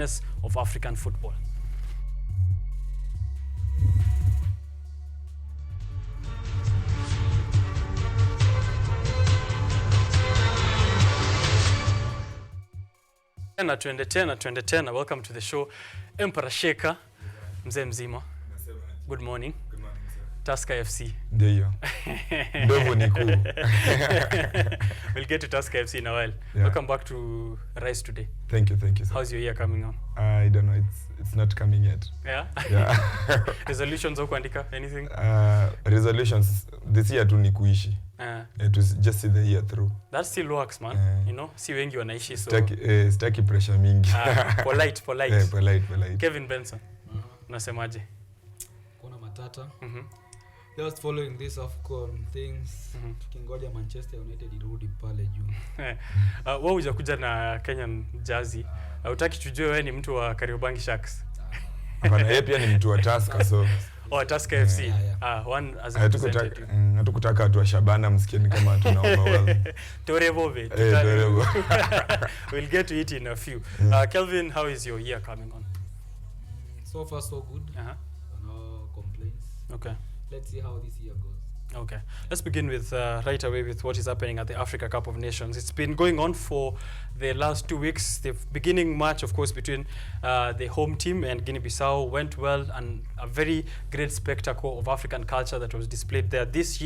of African football. Twende tena. Welcome to the show. Emperor Shaker, mzee mzima. Good morning. Good morning, sir. Tusker FC. Ndio. Ndovu ni kuu. We'll get to Tusker FC in a while. Yeah. Welcome back to Rise today. Thank you, sir. How's your year coming on? I don't know, it's not coming yet. Yeah? Yeah. Resolutions au kuandika anything? Resolutions this year tu ni kuishi. To just see the year through. That still works, man. You know, si wengi wanaishi so. Staki pressure mingi. Polite. Polite. Kevin Benson. Unasemaje? Kuna matata. Just following this AFCON things. Tukingoja Manchester United irudi pale juu. Wewe hujakuja na Kenyan jersey. Hutaki tujue wewe ni mtu wa Kariobangi Sharks. Hapana, yeye pia ni mtu wa Tusker so. Oh, Tusker FC. One as a representative. Hatukutaka watu wa Shabana msikieni kama tunaomba well. Torevove. We'll get to it in a few. Kelvin, how is your year coming on? So far so good. No complaints. Okay. Let's see how this year goes. Okay. Let's begin with right away with what is happening at the Africa Cup of Nations. It's been going on for the last 2 weeks. The beginning match, of course, between the home team and Guinea-Bissau went well, and a very great spectacle of African culture that was displayed there. This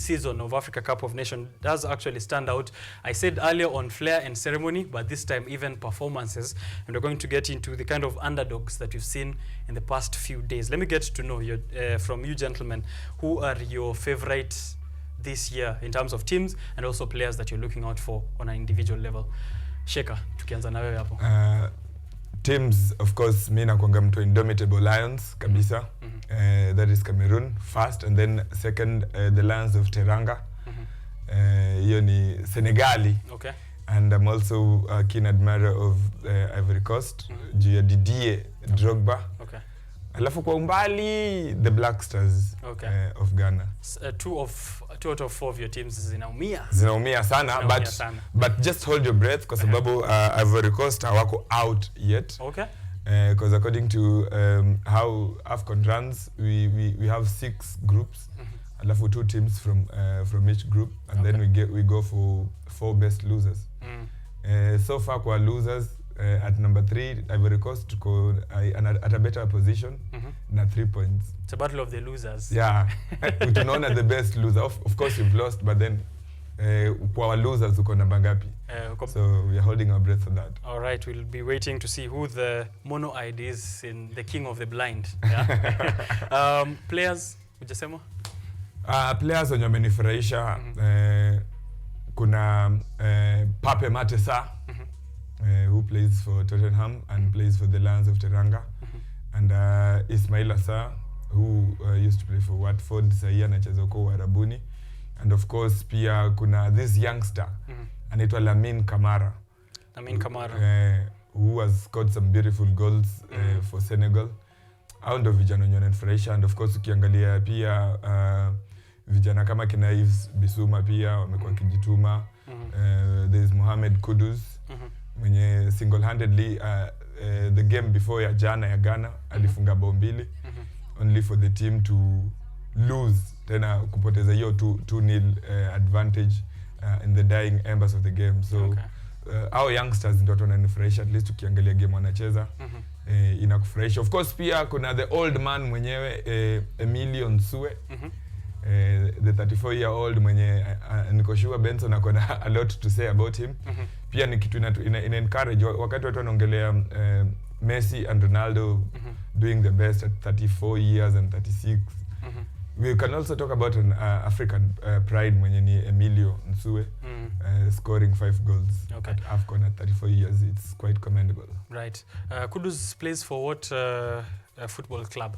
season of Africa Cup of Nations does actually stand out. I said earlier on flair and ceremony, but this time even performances. And we're going to get into the kind of underdogs that we've seen in the past few days. Let me get to know you, from you gentlemen, who are your favorites this year in terms of teams and also players that you're looking out for on an individual level. Shaker, tukianza na wewe hapo. Teams, of course, mimi nakuanga mtu Indomitable Lions kabisa. That is Cameroon first, and then second the Lions of Teranga. Hiyo ni Senegali. Okay. And I'm also a keen admirer of Ivory Coast, Didier Drogba. Okay. Alafu kwa umbali the Black Stars of Ghana. Two out of 4 of your teams zinaumia sana, but just hold your breath kwa sababu Ivory Coast hawako out yet. Okay. Because according to how AFCON runs, we have 6 groups. Alafu 2 teams from each group, and then we go for 4 best losers. So far kwa losers, at number 3 Ivory Coast tuko at a better position na 3 points. It's a battle of the losers. Yeah. Tunaona the best loser. Of course you've lost, but then kwa losers uko namba ngapi? So we are holding our breath for that. All right, we'll be waiting to see who the mono-eyed is in the king of the blind. Yeah? Players, ujasema? Players wenye wamenifurahisha, kuna Pape Matesa, who plays for Tottenham and plays for the Lions of Teranga, and Ismail Assar, who used to play for Watford, sahi anacheza huko Uarabuni, and of course pia kuna this youngster anaitwa Lamine Camara, who has scored some beautiful goals for Senegal. Hao ndo vijana wenye wananifurahisha, and of course ukiangalia pia vijana kama kina Yves Bissouma pia wamekuwa kijituma. There is Mohamed Kudus, mwenye single-handedly the game before ya jana ya Ghana alifunga bao 2 only for the team to lose, tena kupoteza hiyo 2-0 advantage in the dying embers of the game. So our youngsters ndio wananifurahisha, at least ukiangalia game wanacheza inakufurahisha. Of course pia kuna the old man mwenyewe Emilio Nsue, the 34-year-old mwenye niko sure Benson akona a lot to say about him. Pia ni kitu ina encourage wakati watu wanaongelea Messi and Ronaldo doing the best at 34 years and 36. We can also talk about an African pride mwenye ni Emilio Nsue, scoring 5 goals at AFCON at 34 years. It's quite commendable. Right. Kudus plays for what football club?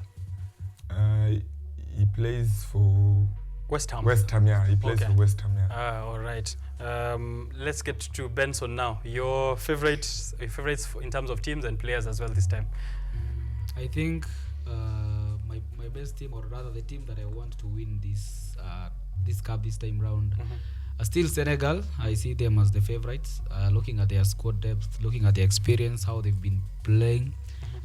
He plays for West Ham. Yeah. He plays for West Ham, yeah. All right. Let's get to Benson now. Your favorites in terms of teams and players as well this time. I think my best team, or rather the team that I want to win this cup this time round, Still Senegal, I see them as the favorites. Looking at their squad depth, looking at their experience, how they've been playing.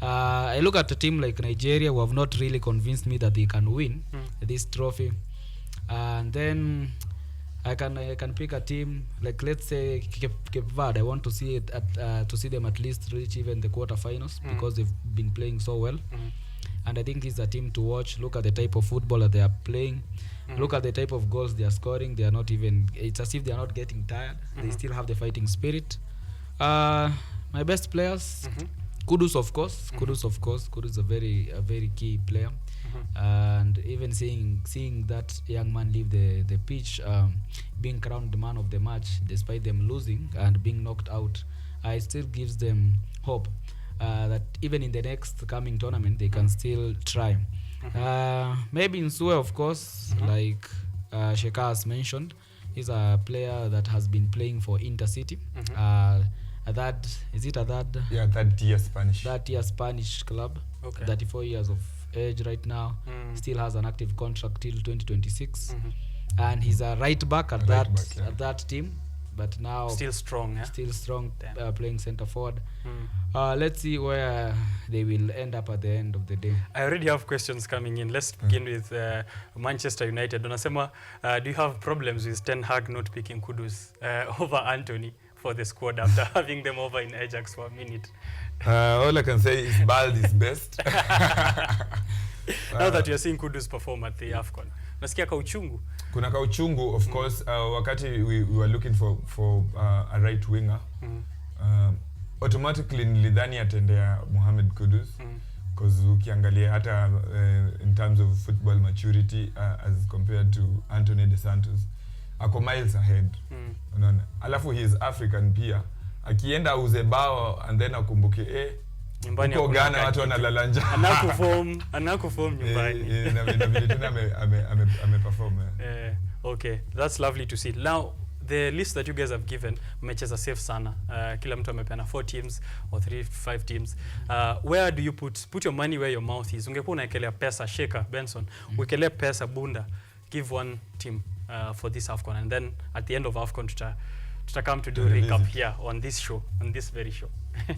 I look at a team like Nigeria who have not really convinced me that they can win this trophy. And then I can pick a team like, let's say, Cape Verde. I want to see it to see them at least reach even the quarterfinals because they've been playing so well. And I think it's a team to watch. Look at the type of football that they are playing. Look at the type of goals they are scoring. They are not even. It's as if they are not getting tired. They still have the fighting spirit. My best players. Kudus, of course. Kudus, of course. Kudus is a very key player. And even seeing that young man leave the pitch, being crowned the man of the match despite them losing and being knocked out, it still gives them hope that even in the next coming tournament they can still try. Maybe Nsue, of course, like Sheka has mentioned, he's a player that has been playing for Intercity. Third tier Spanish club. 34 years of age right now. Still has an active contract till 2026. And he's a right back at that team, but now still strong, playing center forward. Let's see where they will end up at the end of the day. I already have questions coming in. Let's begin with Manchester United. Donasema, do you have problems with Ten Hag not picking Kudus over Anthony for the squad after having them over in Ajax for a minute? All I can say is Bald is best. Now that you're seeing Kudus perform at the AFCON, nasikia kauchungu? Kuna kauchungu, of course. Wakati we were looking for a right winger, automatically nilidhani atendea Mohamed Kudus, because ukiangalia hata in terms of football maturity as compared to Anthony De Santos, ako miles ahead. Unaona, alafu he is African pia, akienda uzebao and then akumbuke nyumbani kwa Ghana watu wanalala njaa, anakuform nyumbani na vile tena ameperform. Okay, that's lovely to see. Now the list that you guys have given, mmecheza safe sana. Kila mtu amepeana 4 teams or 3 5 teams. Where do you put your money where your mouth is? Ungekuwa unaekelea pesa Sheka Benson, ukelee pesa Bunda, give one team for this AFCON, and then at the end of AFCON tuta come to do recap here on this show, on this very show.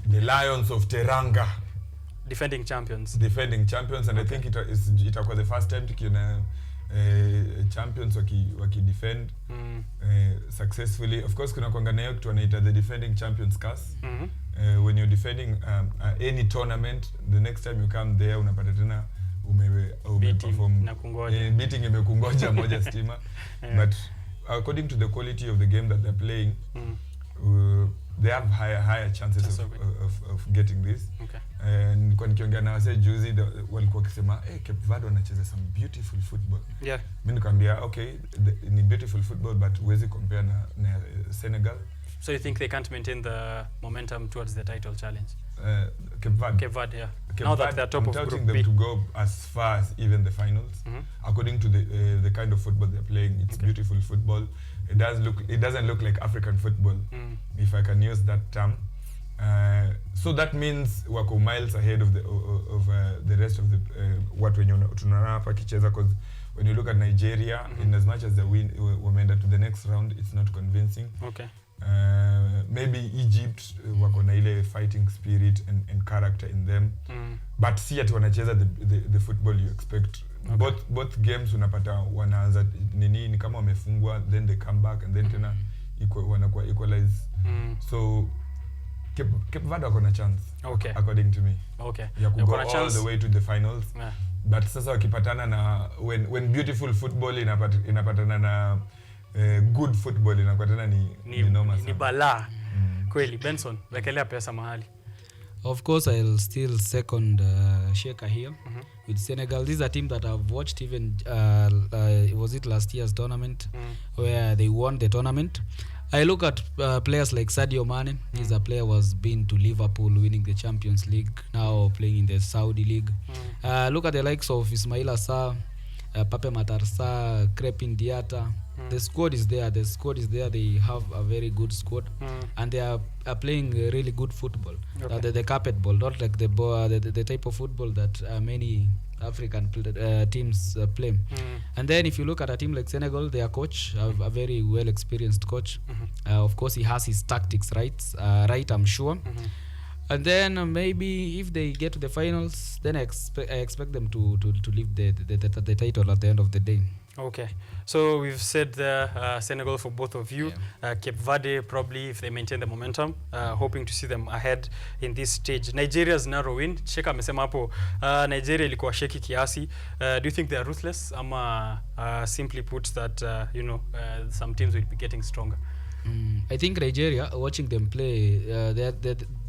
The Lions of Teranga, defending champions, and I think itakuwa the first time tukiona champions waki defend successfully. Of course kuna kuanga nayo kitu wanaita the defending champions curse. When you're defending any tournament, the next time you come there unapata tena umeperform beating imekungoja moja stima. But according to the quality of the game that they're playing, they have higher chances of getting this. And kwa nikiongea na wase juzi walikuwa wakisema Cape Verde wanacheza some beautiful football. Mimi nikamwambia okay, ni beautiful football but huwezi compare na Senegal. So you think they can't maintain the momentum towards the title challenge? Cape Verde, yeah. Now that they're top of Group B, them to go as far as even the finals. According to the kind of football they're playing, it's beautiful football. It doesn't look like African football, if I can use that term. So that means wako miles ahead of the rest of the what when tunaona hapa kicheza, because when you look at Nigeria, in as much as they win wameenda to the next round, it's not convincing. Maybe Egypt wako na ile fighting spirit and character in them, but si ati wanacheza the football you expect. Both games unapata wanaanza ni kama wamefungwa, then they come back and then tena wanakuwa equalize. So Cape Verde wako na chance, according to me. Ya go all the way to the finals. But sasa wakipatana na when beautiful football inapatana na good football inapatana ni noma sana. Ni bala. Kweli Benson, wekelea pesa mahali. Of course, I'll still second Sheka here with Senegal. This is a team that I've watched even was it last year's tournament where they won the tournament. I look at players like Sadio Mane. He's a player who has been to Liverpool winning the Champions League, now playing in the Saudi League. Look at the likes of Ismail Assar, Pape Matar Sarr, Crepin Diatta. The squad is there. They have a very good squad, and they are playing really good football. Okay. The carpet ball, not like the type of football that many African teams play. And then if you look at a team like Senegal, their coach, a very well experienced coach. Of course, he has his tactics right, I'm sure. And then maybe if they get to the finals, then I expect them to leave the title at the end of the day. Okay, so we've said Senegal for both of you. Cape Verde probably, if they maintain the momentum, hoping to see them ahead in this stage. Nigeria's narrow win. Sheka amesema hapo Nigeria ilikuwa shaky kiasi. Do you think they are ruthless? Ama simply put that some teams will be getting stronger? I think Nigeria, watching them play,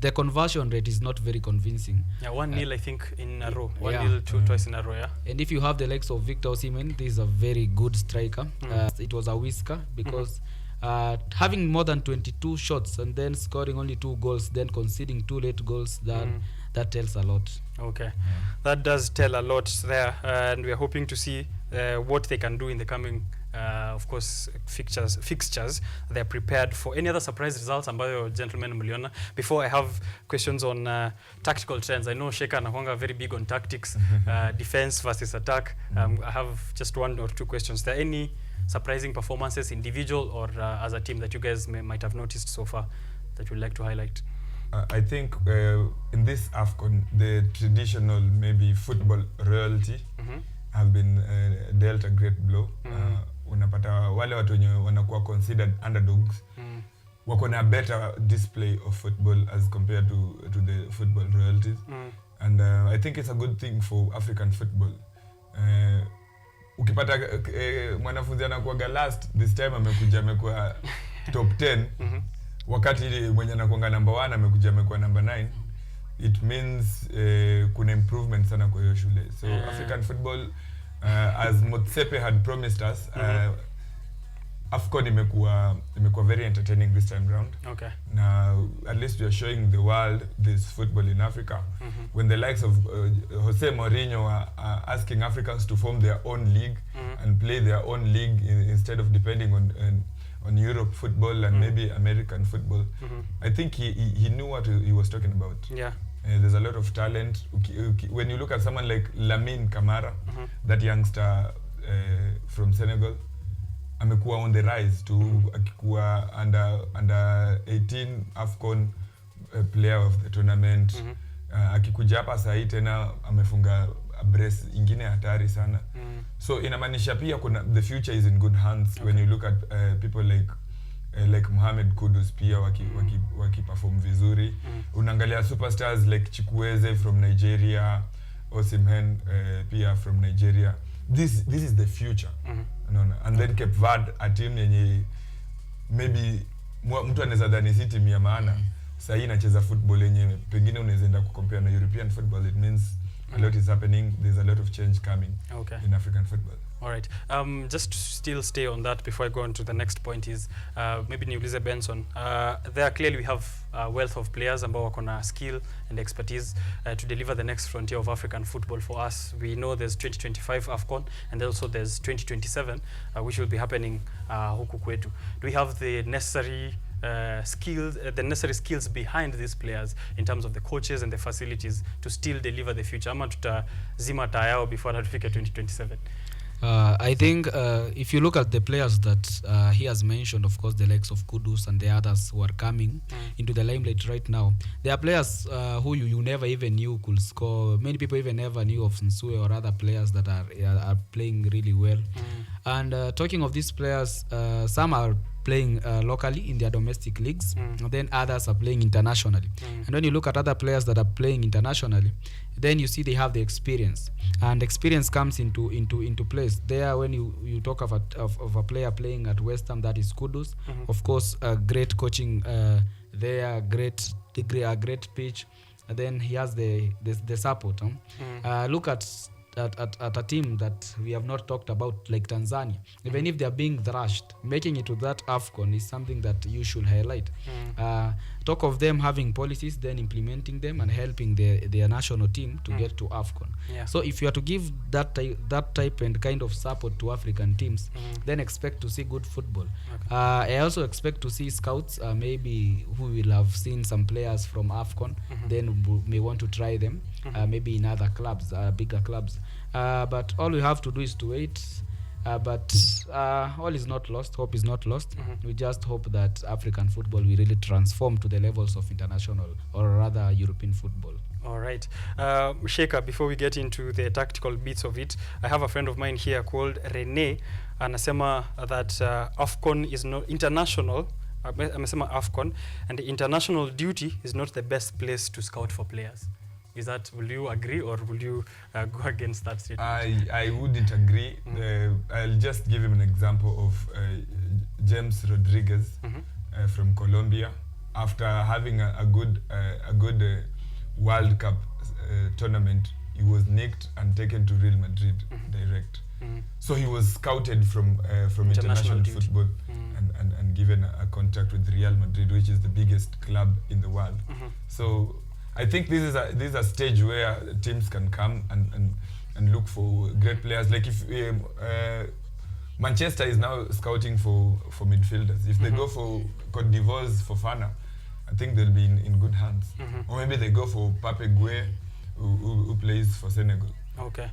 the conversion rate is not very convincing. Yeah, 1-0 I think in a row. 1-0 Yeah. twice in a row, yeah. And if you have the likes of Victor Osimhen, this is a very good striker. It was a whisker because having more than 22 shots and then scoring only 2 goals, then conceding 2 late goals, that tells a lot. Okay, that does tell a lot there, and we are hoping to see what they can do in the coming of course fixtures. They're prepared for any other surprise results ambayo gentlemen mliona. Before I have questions on tactical trends. I know Sheka anakuanga very big on tactics, defense versus attack. I have just 1 or 2 questions. There any surprising performances, individual or as a team, that you guys might have noticed so far that you'd like to highlight? I think in this AFCON, the traditional maybe football royalty have been dealt a great blow. Unapata wale watu wenye wanakuwa considered underdogs wako na better display of football as compared to the football royalties. And I think it's a good thing for African football. Ukipata mwanafunzi anakuwa last this time amekuwa top 10 wakati mwenye anakuwa number 1 amekuwa number 9, it means kuna improvement sana kwa hiyo shule. So African football, as Motsepe had promised us, AFCON imekuwa very entertaining this time round. Okay. Now at least we are showing the world there's football in Africa. When the likes of Jose Mourinho are asking Africans to form their own league and play their own league instead of depending on Europe football and maybe American football. I think he knew what he was talking about. Yeah. There's a lot of talent. When you look at someone like Lamine Camara, that youngster from Senegal, amekuwa on the rise to akikuwa under 18 AFCON player of the tournament. Akikuja hapa sasa tena amefunga brace ingine hatari sana. So inamaanisha pia the future is in good hands. When you look at people like Mohamed Kudus pia waki perform vizuri. Unaangalia superstars like Chukwueze from Nigeria, Osimhen pia from Nigeria. This is the future. And then Cape Verde, a team yenye maybe mtu anaweza dhani si timu ya maana. Sasa inacheza football yenye pengine unaweza enda kucompare na European football. It means a lot is happening. There's a lot of change coming in African football. All right. Just to still stay on that before I go on to the next point is maybe niulize Benson. There clearly we have a wealth of players ambao wako na skill and expertise to deliver the next frontier of African football for us. We know there's 2025 AFCON and also there's 2027 which will be happening huku kwetu. Do we have the necessary skills behind these players in terms of the coaches and the facilities to still deliver the future? Ama tutazima taa yao before hatufike 2027? I think if you look at the players that he has mentioned, of course, the likes of Kudus and the others who are coming into the limelight right now, they are players who you never even knew could score. Many people even never knew of Nsue or other players that are playing really well. And talking of these players, some are playing locally in their domestic leagues, and then others are playing internationally. And when you look at other players that are playing internationally, then you see they have the experience, and experience comes into place there. When you talk of a player playing at West Ham, that is Kudus. Of course, great coaching there, great pitch, and then he has the support. Look at a team that we have not talked about, like Tanzania. Even if they are being thrashed, making it to that AFCON is something that you should highlight. talk of them having policies, then implementing them and helping their national team to get to AFCON. Yeah. So if you are to give that type and kind of support to African teams, then expect to see good football. I also expect to see scouts, maybe who will have seen some players from AFCON, then may want to try them, maybe in other clubs, bigger clubs. But all we have to do is to wait. But all is not lost. Hope is not lost. We just hope that African football will really transform to the levels of international or rather European football. All right. Sheikha, before we get into the tactical bits of it, I have a friend of mine here called Rene. Anasema that AFCON is not international. Amesema AFCON, and the international duty is not the best place to scout for players. Is that, will you agree or will you go against that statement? I wouldn't agree. I'll just give him an example of James Rodriguez from Colombia. After having a good World Cup tournament, he was nicked and taken to Real Madrid direct. So he was scouted from international football and given a contract with Real Madrid, which is the biggest club in the world. So I think this is a stage where teams can come and look for great players. Like if Manchester is now scouting for midfielders. If they go for Cote d'Ivoire's Fofana, I think they'll be in good hands. Or maybe they go for Pape Gueye, who plays for Senegal. Okay.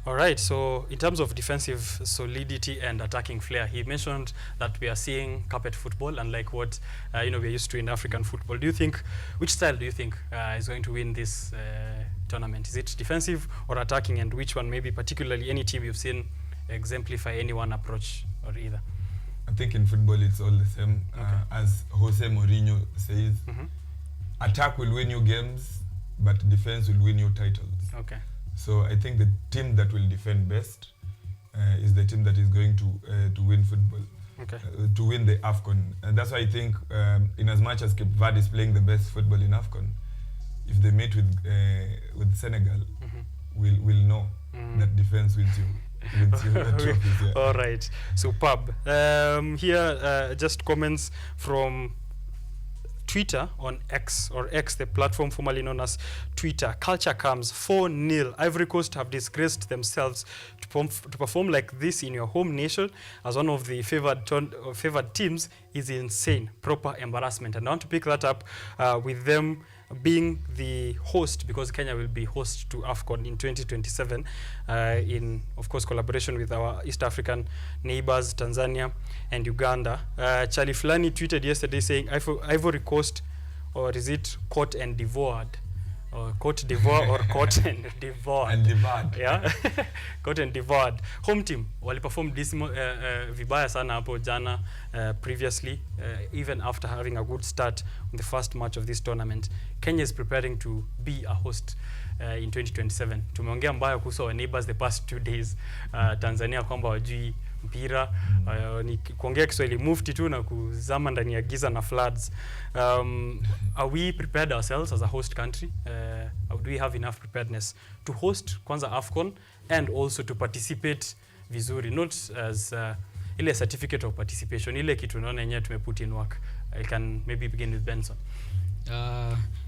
All right, so in terms of defensive solidity and attacking flair, he mentioned that we are seeing carpet football, unlike what we're used to in African football. Which style do you think is going to win this tournament? Is it defensive or attacking, and which one, maybe particularly any team you've seen exemplify any one approach or either? I think in football it's all the same. As Jose Mourinho says, attack will win you games, but defense will win you titles. Okay. So I think the team that will defend best is the team that is going to win football, to win the AFCON. And that's why I think, in as much as Cape Verde is playing the best football in AFCON, if they meet with Senegal, we'll know that defense wins you trophies. Yeah. All right, superb. Here, just comments from Twitter on X, the platform formerly known as Twitter. Culture comes 4-0. Ivory Coast have disgraced themselves to perform like this in your home nation as one of the favored teams is insane. Proper embarrassment. And I want to pick that up with them being the host, because Kenya will be host to AFCON in 2027 in, of course, collaboration with our East African neighbors, Tanzania and Uganda. Charlie Fulani tweeted yesterday saying Ivory Coast, or is it caught and devoured? Or Cote d'Ivoire or caught and devoured. And devoured. Yeah, caught and devoured. Home team waliperform vibaya sana hapo jana previously, even after having a good start on the first match of this tournament. Kenya is preparing to be a host in 2027. Tumeongea mbaya kuhusu our neighbors the past 2 days. Tanzania kwamba wajui mpira, ni kuongea Kiswahili mufti tu na kuzama ndani ya giza na floods. Are we prepared ourselves as a host country? Do we have enough preparedness to host kwanza AFCON and also to participate vizuri, not as ile certificate of participation, ile kitu naona yenyewe tumeput in work? I can maybe begin with Benson.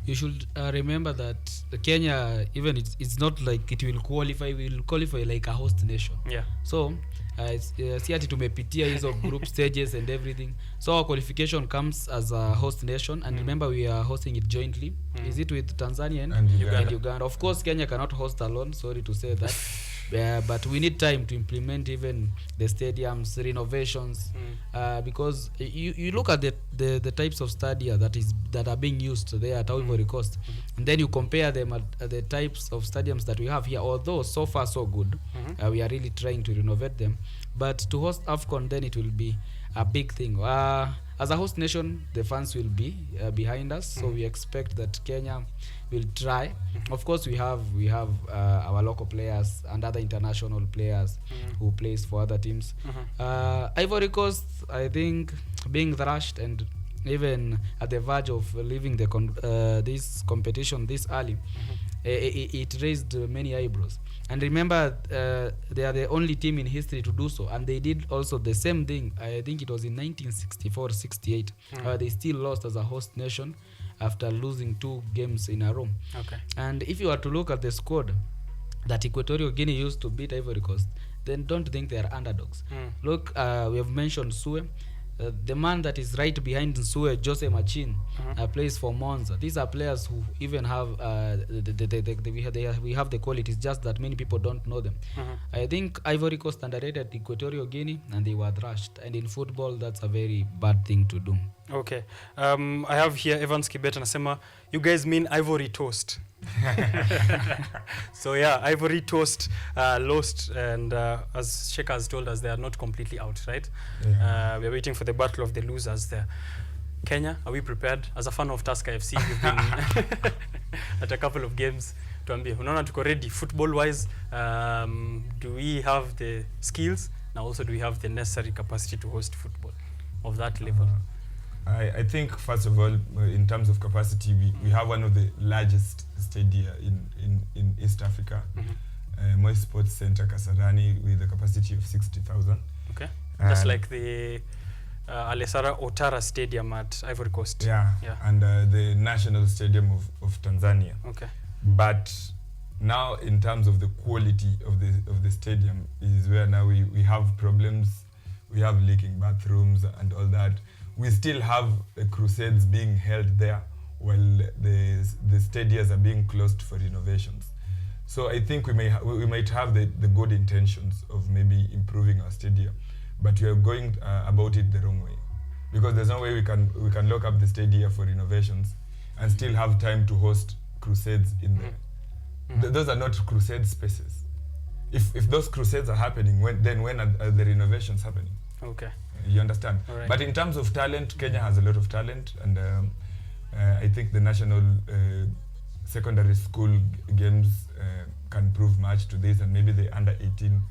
You should remember that Kenya, even it's not like it will qualify like a host nation. Yeah. So si ati tumepitia hizo group stages and everything. So our qualification comes as a host nation, and remember we are hosting it jointly. Is it with Tanzania and Uganda? Of course Kenya cannot host alone, sorry to say that. But we need time to implement even the stadiums renovations, because you look at the types of stadia that are being used there at Ivory Coast, and then you compare them at the types of stadiums that we have here. Although so far so good, we are really trying to renovate them, but to host AFCON, then it will be a big thing. As a host nation, the fans will be behind us, so we expect that Kenya will try. Of course, we have our local players and other international players who plays for other teams. Ivory Coast, I think, being thrashed and even at the verge of leaving this competition this early, it raised many eyebrows. And remember, they are the only team in history to do so, and they did also the same thing. I think it was in 1964-68. They still lost as a host nation, after losing 2 games in a row. Okay. And if you were to look at the squad that Equatorial Guinea used to beat Ivory Coast, then don't think they are underdogs. Look, we have mentioned Sue. The man that is right behind Sue, Jose Machin, plays for Monza. These are players who even have we have the qualities, just that many people don't know them. I think Ivory Coast underrated Equatorial Guinea and they were thrashed. And in football, that's a very bad thing to do. Okay. I have here Evans Kibet anasema, you guys mean Ivory Toast. So yeah, Ivory Toast lost, and as Sheikha has told us, they are not completely out, right? Yeah. We're waiting for the battle of the losers there. Kenya, are we prepared? As a fan of Tusker FC, we've been at a couple of games. Tuambie, unaona tuko ready football wise? Do we have the skills? Now also, do we have the necessary capacity to host football of that level? I think, first of all, in terms of capacity, we have one of the largest stadia in East Africa. Moi Sports Center Kasarani, with a capacity of 60,000. Okay. That's like the Alessara Otara Stadium at Ivory Coast. Yeah. And the National Stadium of Tanzania. Okay. But now, in terms of the quality of the stadium, is where now we have problems. We have leaking bathrooms and all that. We still have crusades being held there while the stadiums are being closed for renovations. So I think we might have the good intentions of maybe improving our stadium, but we are going about it the wrong way, because there's no way we can lock up the stadium for renovations and still have time to host crusades in there. Those are not crusade spaces. If those crusades are happening, when are the renovations happening? Okay. You understand? Right. But in terms of talent, Kenya has a lot of talent, and I think the national secondary school games can prove much to this, and maybe the under 18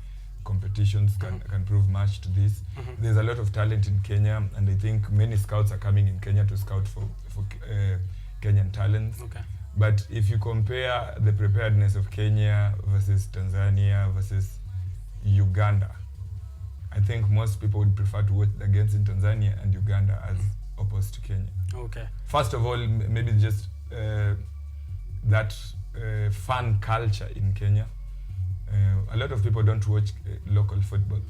competitions can prove much to this. There's a lot of talent in Kenya, and I think many scouts are coming in Kenya to scout for Kenyan talents. Okay. But if you compare the preparedness of Kenya versus Tanzania versus Uganda, I think most people would prefer to watch the games in Tanzania and Uganda as opposed to Kenya. Okay. First of all, maybe just that fan culture in Kenya. A lot of people don't watch local football,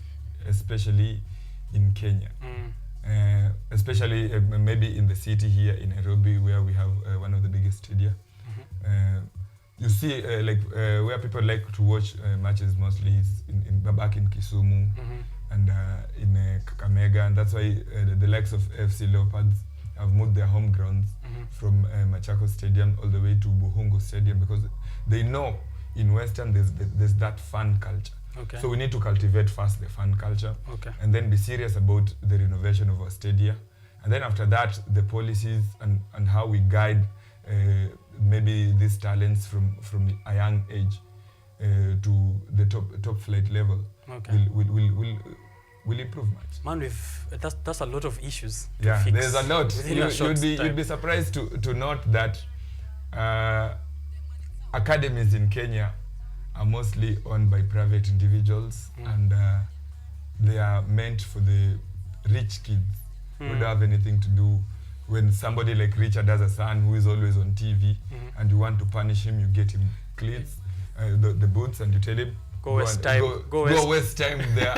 especially in Kenya. Especially maybe in the city here in Nairobi, where we have one of the biggest stadia. You see, where people like to watch matches mostly is back in Kisumu and in Kakamega, and that's why the likes of FC Leopards have moved their home grounds from Machakos Stadium all the way to Buhungu Stadium, because they know in Western there's that fan culture. Okay. So we need to cultivate first the fan culture, and then be serious about the renovation of our stadia, and then after that the policies and how we guide maybe these talents from a young age to the top flight level. Okay. will improve much. Man, that's a lot of issues to Yeah, fix there's a lot. You'd be surprised to note that academies in Kenya are mostly owned by private individuals, and they are meant for the rich kids who don't have anything to do. When somebody like Richard has a son who is always on TV, and you want to punish him, you get him cleats, the boots, and you tell him, Go waste time there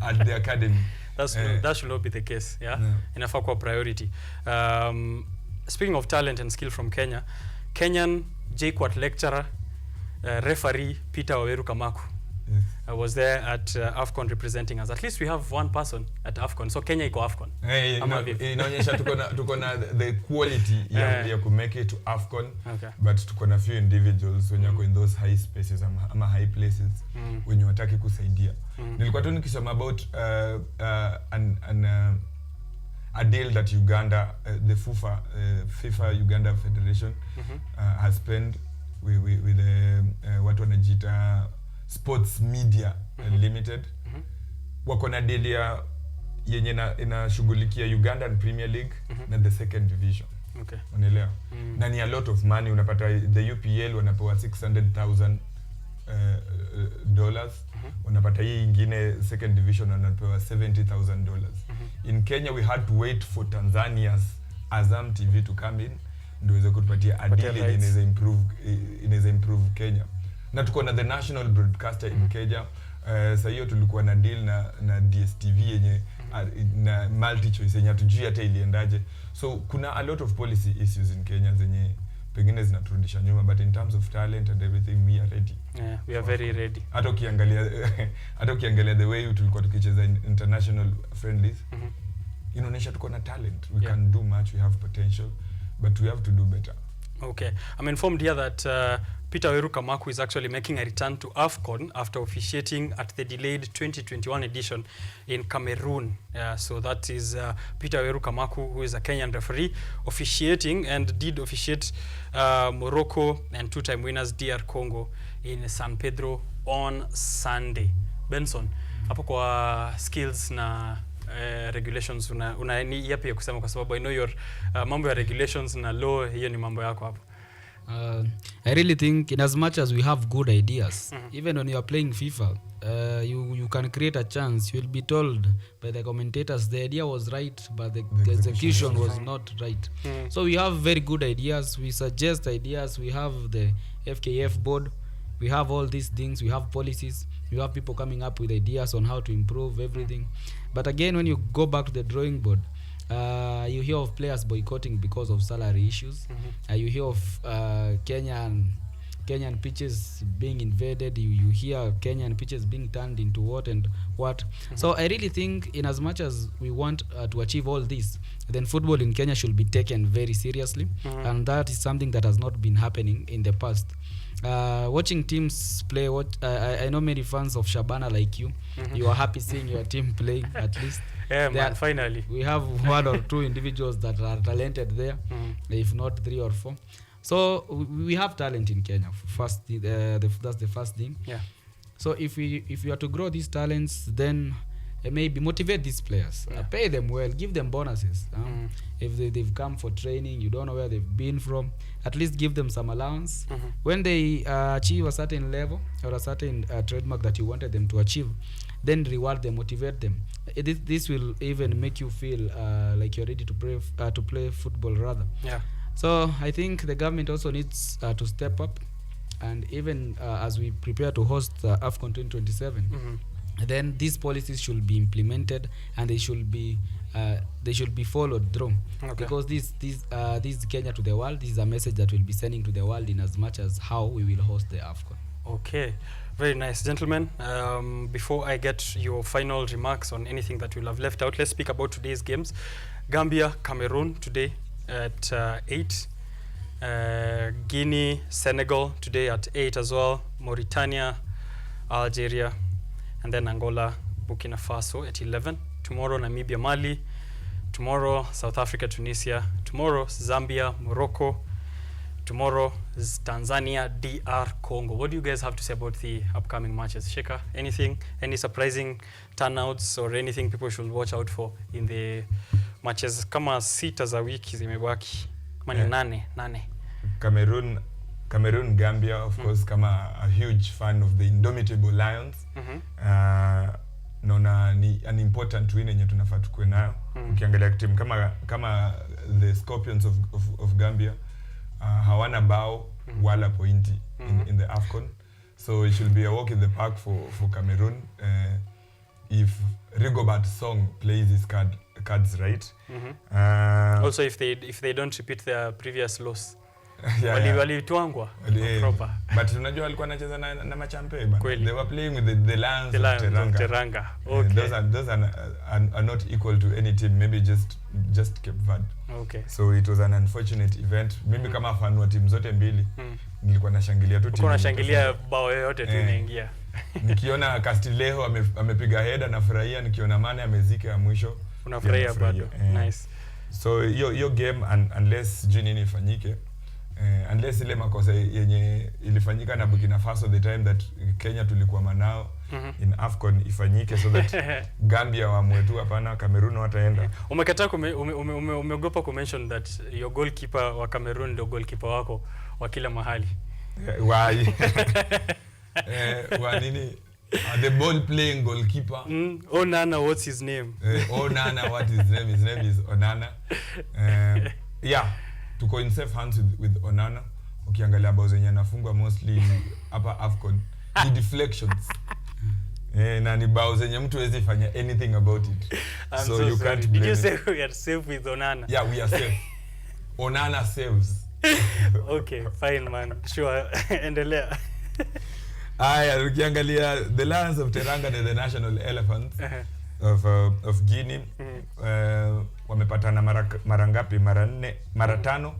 at the academy. That should not be the case. Yeah, inafaa kuwa priority. Speaking of talent and skill from Kenya, Kenyan JKUAT lecturer, referee Peter Waweru Kamaku. Yes. I was there at AFCON representing us. At least we have one person at AFCON. So Kenya iko AFCON. Inaonyesha tuko na the quality ya ku make it to AFCON. Okay. But tuko na few individuals when you're in those high spaces ama high places when you wataki kusaidia. Nilikuwa tu nikisema about a deal that Uganda, the FIFA Uganda Federation has spent with watu wanajiita Sports Media Limited. Wako na deal ya yenye inashughulikia Ugandan Premier League na the second division. Okay. Unaelewa? Na ni a lot of money. Unapata the UPL wanapewa $600,000 dollars. Unapata hii ingine second division wanapewa $70,000. In Kenya we had to wait for Tanzania's Azam TV to come in ndio iweze kutupatia adili rights. inaweza improve Kenya. Na tuko na the national broadcaster in Kenya. Sasa hiyo tulikuwa na deal na DSTV yenye na multi choice yenye hatujui hata iliendaje. So kuna a lot of policy issues in Kenya zenye pengine zinaturudisha nyuma, but in terms of talent and everything we are ready. Yeah, we are very ready. Hata ukiangalia the way tulikuwa tukicheza international friendlies, inaonyesha tuko na talent. We can do much, we have potential, but we have to do better. Okay. I'm informed here that Peter Waweru Kamaku is actually making a return to AFCON after officiating at the delayed 2021 edition in Cameroon. So that is Peter Waweru Kamaku, who is a Kenyan referee, officiating and did officiate Morocco and two-time winners DR Congo in San Pedro on Sunday. Benson, hapo kwa skills na regulations una ni yapi ya kusema, kwa sababu I know your mambo ya regulations na law hiyo ni mambo yako hapo. I really think in as much as we have good ideas, even when you are playing FIFA, you can create a chance. You will be told by the commentators the idea was right, but the execution was not right. So we have very good ideas. We suggest ideas. We have the FKF board. We have all these things. We have policies. We have people coming up with ideas on how to improve everything. But again, when you go back to the drawing board, you hear of players boycotting because of salary issues. You hear of Kenyan pitches being invaded. You hear Kenyan pitches being turned into what and what. So I really think in as much as we want to achieve all this, then football in Kenya should be taken very seriously. And that is something that has not been happening in the past. Watching teams play, I know many fans of Shabana like you. You are happy seeing your team playing at least. Yeah, man, finally. We have one or two individuals that are talented there, if not 3 or 4. So we have talent in Kenya. First, that's the first thing. Yeah. So if we are to grow these talents, then maybe motivate these players, pay them well, give them bonuses. If they've come for training, you don't know where they've been from, at least give them some allowance. When they achieve a certain level or a certain trademark that you wanted them to achieve, then reward them, motivate them. This will even make you feel like you're ready to play football rather. Yeah. So I think the government also needs to step up, and even as we prepare to host AFCON 2027, then these policies should be implemented, and they should be followed through. Because this Kenya to the world, this is a message that we'll be sending to the world in as much as how we will host the AFCON. Okay, very nice, gentlemen. Before I get your final remarks on anything that we'll have left out, let's speak about today's games. Gambia, Cameroon today at 8. Guinea, Senegal today at 8 as well. Mauritania, Algeria, and then Angola, Burkina Faso at 11. Tomorrow, Namibia, Mali. Tomorrow, South Africa, Tunisia. Tomorrow, Zambia, Morocco. Tomorrow, Tanzania, DR Congo. What do you guys have to say about the upcoming matches? Sheka, anything, any surprising turnouts or anything people should watch out for in the matches? Kama 6 za wiki zimebaki. Kama ni 8. Cameroon, Gambia, of course, kama a huge fan of the indomitable Lions. Naona ni an important win yenye tunafaa tukue nayo. Ukiangalia team kama the Scorpions of Gambia, hawana bao wala pointi in the AFCON. So it should be a walk in the park for Cameroon if Rigobert's song plays his cards right. Also if they don't repeat their previous loss. Walituangwa proper. But unajua walikuwa wanacheza na machampe bana. They were playing with the Lions of Teranga. Okay. Those are not equal to any team, maybe just Cape Verde. Okay. So it was an unfortunate event. Mimi kama fan wa timu zote mbili nilikuwa nashangilia tu timu. Nashangilia bao yote tu inaingia. Nikiona Castillejo amepiga header na furahia, nikiona Mane amezika ya mwisho unafurahia bado. Nice. So hiyo game unless nini ifanyike, unless ile makosa yenye ilifanyika na Burkina Faso the time that Kenya tulikuwa manao in AFCON ifanyike, so that Gambia waamue tu hapana, Cameroon wataenda. Umekataa umeogopa kumention that your goalkeeper wa Cameroon ndio goalkeeper wako wa kila mahali. Why? Wa nini? The ball playing goalkeeper. Onana, what's his name? Onana, what is his name? His name is Onana. Yeah. tuko in safe hands with Onana. Ukiangalia bao zenye anafungwa mostly hapa AFCON ni deflections. Na ni bao zenye mtu hawezi fanya anything about it. So you can't blame. Did you say we are safe with Onana? Yeah, we are safe. Onana saves. Okay, fine man. Sure. Endelea. Aya, ukiangalia the Lions of Teranga and the National Elephants of Guinea wamepatana mara ngapi? Mara 5.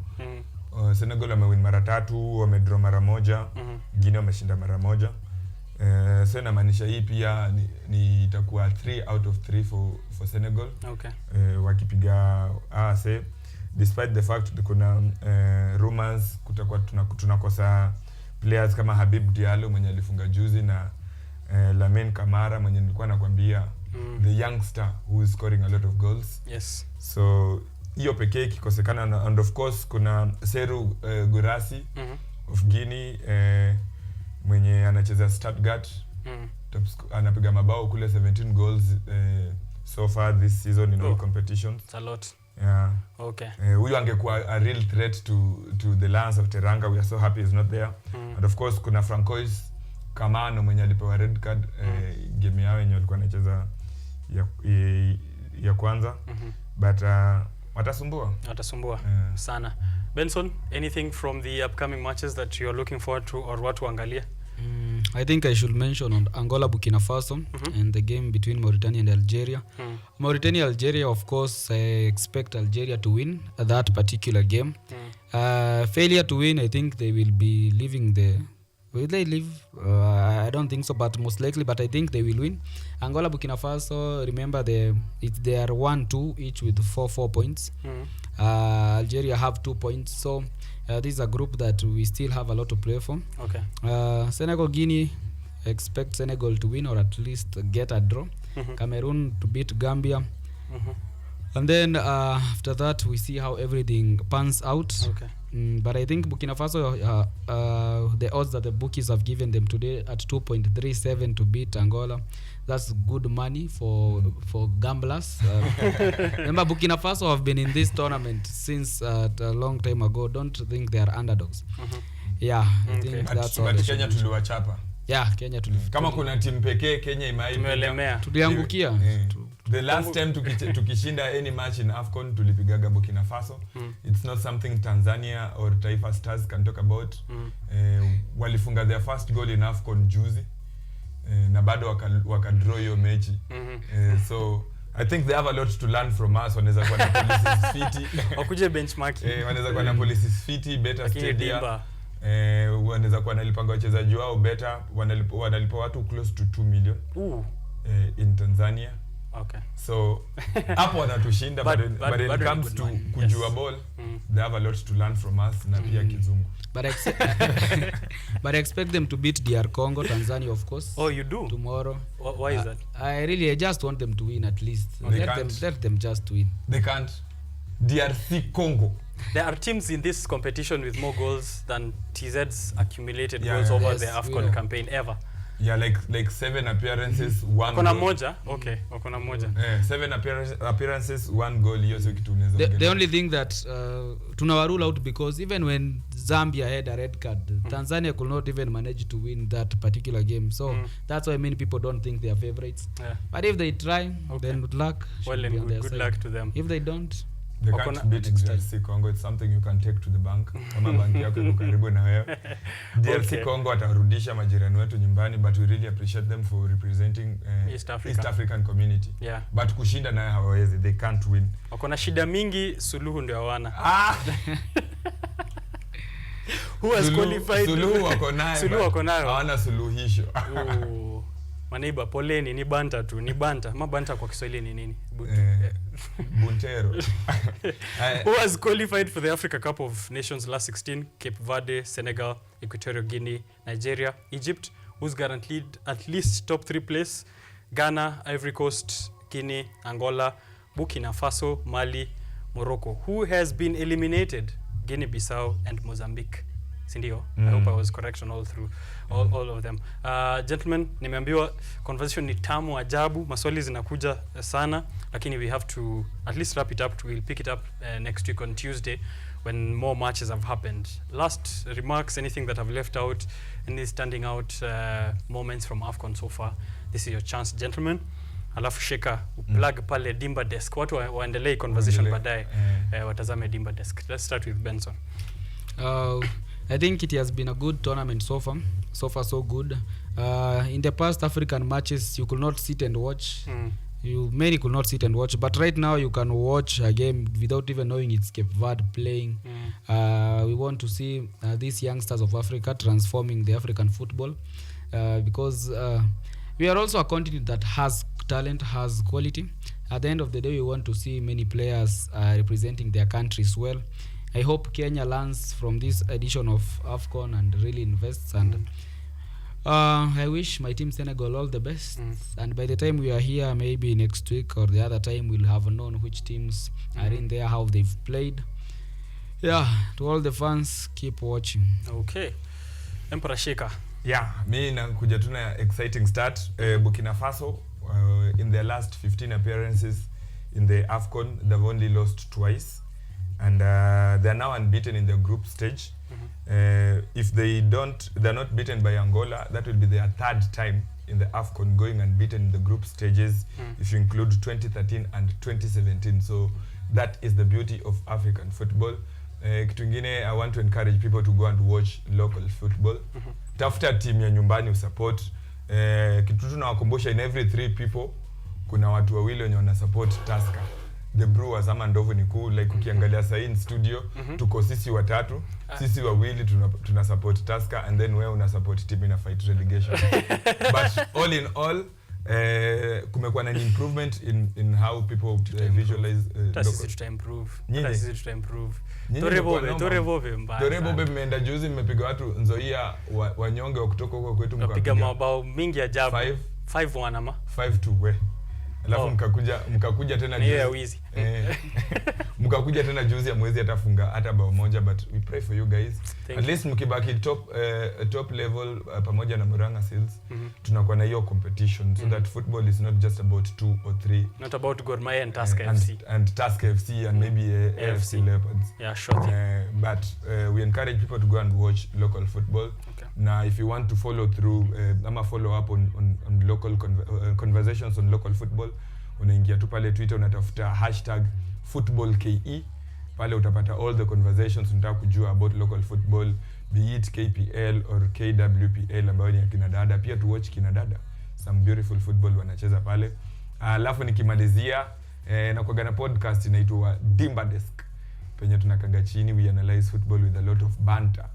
Senegal wamewin mara 3, wamedraw mara 1. Guinea wameshinda mara 1. So inamaanisha hii pia ni itakuwa 3 out of 3 for Senegal. Okay. Wakipiga say despite the fact kuna rumors kutakuwa tunakosa players kama Habib Diallo mwenye alifunga juzi na Lamine Camara mwenye nilikuwa nakwambia the youngster who is scoring a lot of goals. Yes. So hiyo pekee ikikosekana, and of course kuna Seru Gurasi of Guinea mwenye anacheza Stuttgart. Anapiga mabao kule 17 goals so far this season in all competitions. It's a lot. Yeah. Okay. Huyu angekuwa a real threat to the Lions of Teranga. We are so happy he's not there. And of course kuna Francois Kamano mwenye alipewa red card game yao yenye walikuwa wanacheza ya kwanza. But watasumbua sana. Benson, anything from the upcoming matches that you are looking forward to or what tuangalia? I think I should mention on Angola, Burkina Faso and the game between Mauritania and Algeria. Mauritania, Algeria, of course, I expect Algeria to win that particular game. Failure to win, I think they will be leaving the... Will they leave? I don't think so, but most likely, but I think they will win. Angola, Burkina Faso, remember they are 1-2 each with 4 points. Algeria have 2 points, so this is a group that we still have a lot to play for. Okay. Senegal, Guinea, I expect Senegal to win or at least get a draw. Cameroon to beat Gambia. And then after that, we see how everything pans out. Okay. But I think Burkina Faso, the odds that the bookies have given them today at 2.37 to beat Angola, that's good money for gamblers. Remember, Burkina Faso have been in this tournament since a long time ago. Don't think they are underdogs. Yeah, I think that's all. But Kenya tuliwachapa. Yeah, Kenya kama kuna timu pekee Kenya imelemea. Tuliangukia. The last time tukishinda any match in AFCON tulipigaga Burkina Faso. It's not something Tanzania or Taifa Stars can talk about. Walifunga their first goal in AFCON juzi. Na bado wakadraw hiyo mechi. So I think they have a lot to learn from us. Wanaweza kuwa na policies fiti. Wakuje benchmark. Wanaweza kuwa na policies fiti, better stadium. Wanaweza kuwa nalipanga wachezaji wao better. Wanalipa watu close to 2 million in Tanzania. Okay. So hapo wanatushinda, but when it comes to kujua ball, they have a lot to learn from us na pia kizungu. But I expect them to beat DR Congo, Tanzania, of course. Oh, you do? Tomorrow. Why is that? I just want them to win at least. Let them just win. They can't. DRC Congo. There are teams in this competition with more goals than TZ's accumulated goals over the AFCON campaign ever. Yeah, like 7 appearances, 1 Wakona goal. moja? Okay, wakona moja. 7 appearances, 1 goal, hiyo sio kitu unaweza. The only thing that tunawa rule out because even when Zambia had a red card, Tanzania could not even manage to win that particular game. So that's why many people don't think they are favorites. Yeah. But if they try, then good luck. Well, and good luck to them. If they don't, they can't beat DRC Congo. It's something you can take to the bank. Kama banki yako iko karibu na wewe. DRC Congo atarudisha majirani wetu nyumbani, but we really appreciate them for representing East African community. Yeah. But kushinda nayo hawawezi. They can't win. Wakona shida mingi, suluhu ndio hawana. Who has qualified? Suluhu wako nayo. Suluhu wako nayo. Hawana suluhisho. Maneiba, poleni, ni banta tu, ni banta. Mabanta kwa Kiswahili ni nini? Buntero. Who has qualified for the Africa Cup of Nations last 16? Cape Verde, Senegal, Equatorial Guinea, Nigeria, Egypt. Who's guaranteed at least top 3 place? Ghana, Ivory Coast, Guinea, Angola, Burkina Faso, Mali, Morocco. Who has been eliminated? Guinea-Bissau and Mozambique. Sindio? I hope I was correct on all of them. Gentlemen, nimeambiwa conversation ni tamu ajabu, maswali zinakuja sana, lakini we have to at least wrap it up. We'll pick it up next week on Tuesday when more matches have happened. Last remarks, anything that have left out, any standing out moments from AFCON so far? This is your chance, gentlemen. Alafu shika plug pale Dimba Desk. Watu waendelee conversation baadaye. Watazame Dimba Desk. Let's start with Benson. I think it has been a good tournament so far. So far, so good. In the past African matches, you could not sit and watch. Many could not sit and watch. But right now, you can watch a game without even knowing it's Cape Verde playing. We want to see these youngsters of Africa transforming the African football. Because we are also a continent that has talent, has quality. At the end of the day, we want to see many players representing their countries well. I hope Kenya learns from this edition of AFCON and really invests. And I wish my team Senegal all the best. And by the time we are here, maybe next week or the other time, we'll have known which teams are in there, how they've played. Yeah, to all the fans, keep watching. Okay. Emperor Shika. Yeah, mi nakuja tuna exciting start. Burkina Faso, in their last 15 appearances in the AFCON, they've only lost twice. And they're now unbeaten in the group stage. If they're not beaten by Angola, that will be their third time in the AFCON going unbeaten in the group stages, if you include 2013 and 2017. So that is the beauty of African football. Kitu ingine, I want to encourage people to go and watch local football. Tafuta team ya nyumbani usupport. Kitu tunawakumbusha, in every 3 people kuna watu wawili wenye wana support Tusker. The Brewers ama Ndovu ni cool, like ukiangalia sasa in studio tuko sisi watatu, sisi wawili tuna support Tusker, and then wewe una support team ina fight relegation. But all in all, kumekuwa na improvement in how people visualize sisi tuta improve. Sisi tuta improve. Torebobe mmeenda juzi, mmepiga watu Nzoia wanyonge wa kutoka huko kwetu, mkapiga mabao mingi ajabu. 5-1 ama 5-2 we. Alafu mkakuja tena juzi. Mkakuja tena juzi ya mwezi atafunga hata bao moja, but we pray for you guys. At least mkibaki top level pamoja na Murang'a Seals. Tunakuwa na hiyo competition so that football is not just about 2 or 3. Not about Gor Mahia and Tusker FC. And Tusker FC and maybe AFC Leopards. Yeah, sure. But we encourage people to go and watch local football. Okay. Now if you want to follow through, follow up on local conversations on local football, unaingia tu pale Twitter, unatafuta #footballke. Pale utapata all the conversations unataka kujua about local football, be it KPL or KWPL ambayo ni kina dada. Pia to watch kina dada, some beautiful football wanacheza pale. Alafu nikimalizia na kwa gana podcast inaitwa Dimba Desk, penye tunakanga chini, we analyze football with a lot of banter.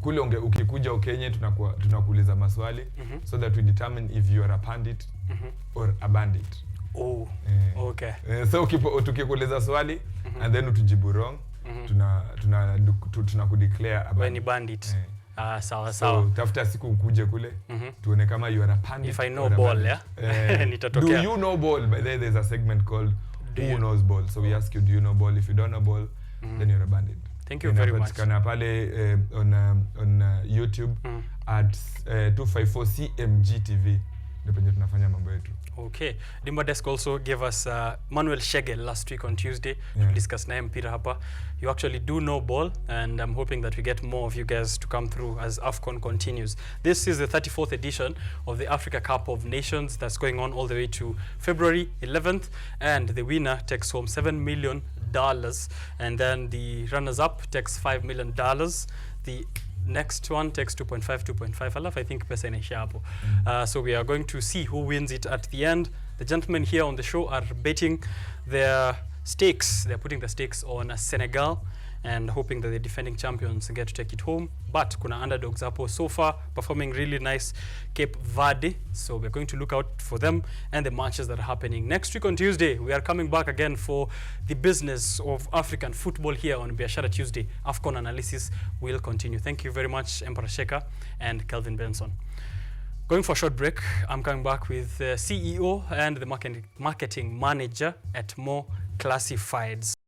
Kule ukikuja Kenya tunakuuliza maswali so that we determine if you are a pandit or a bandit. Oh, okay. So tukikuuliza swali and then utujibu wrong, tunakudeclare a bandit. When you bandit. Sawa. So tafuta siku ukuje kule, tuone kama you are a pandit. If I know ball, yeah. Do you know ball? By the way, there's a segment called Who Knows Ball. So we ask you, do you know ball? If you don't know ball, then you're a bandit. Thank you very much. Kana pale on YouTube at 254 CMG TV. Ndio penye tunafanya mambo yetu. Okay. Dimba Desk also gave us Manuel Shegel last week on Tuesday to discuss na mpira hapa. You actually do know ball, and I'm hoping that we get more of you guys to come through as AFCON continues. This is the 34th edition of the Africa Cup of Nations that's going on all the way to February 11th, and the winner takes home $7 million, and then the runners-up takes $5 million. The next one takes 2.5. I think pesa inaisha hapo. So we are going to see who wins it at the end. The gentlemen here on the show are betting their stakes. They're putting the stakes on Senegal and hoping that the defending champions get to take it home. But kuna underdogs hapo so far performing really nice, Cape Verde. So we're going to look out for them and the matches that are happening. Next week on Tuesday, we are coming back again for the business of African football here on Biashara Tuesday. AFCON analysis will continue. Thank you very much, Emperor Sheka and Kelvin Benson. Going for a short break, I'm coming back with the CEO and the marketing manager at More Classifieds.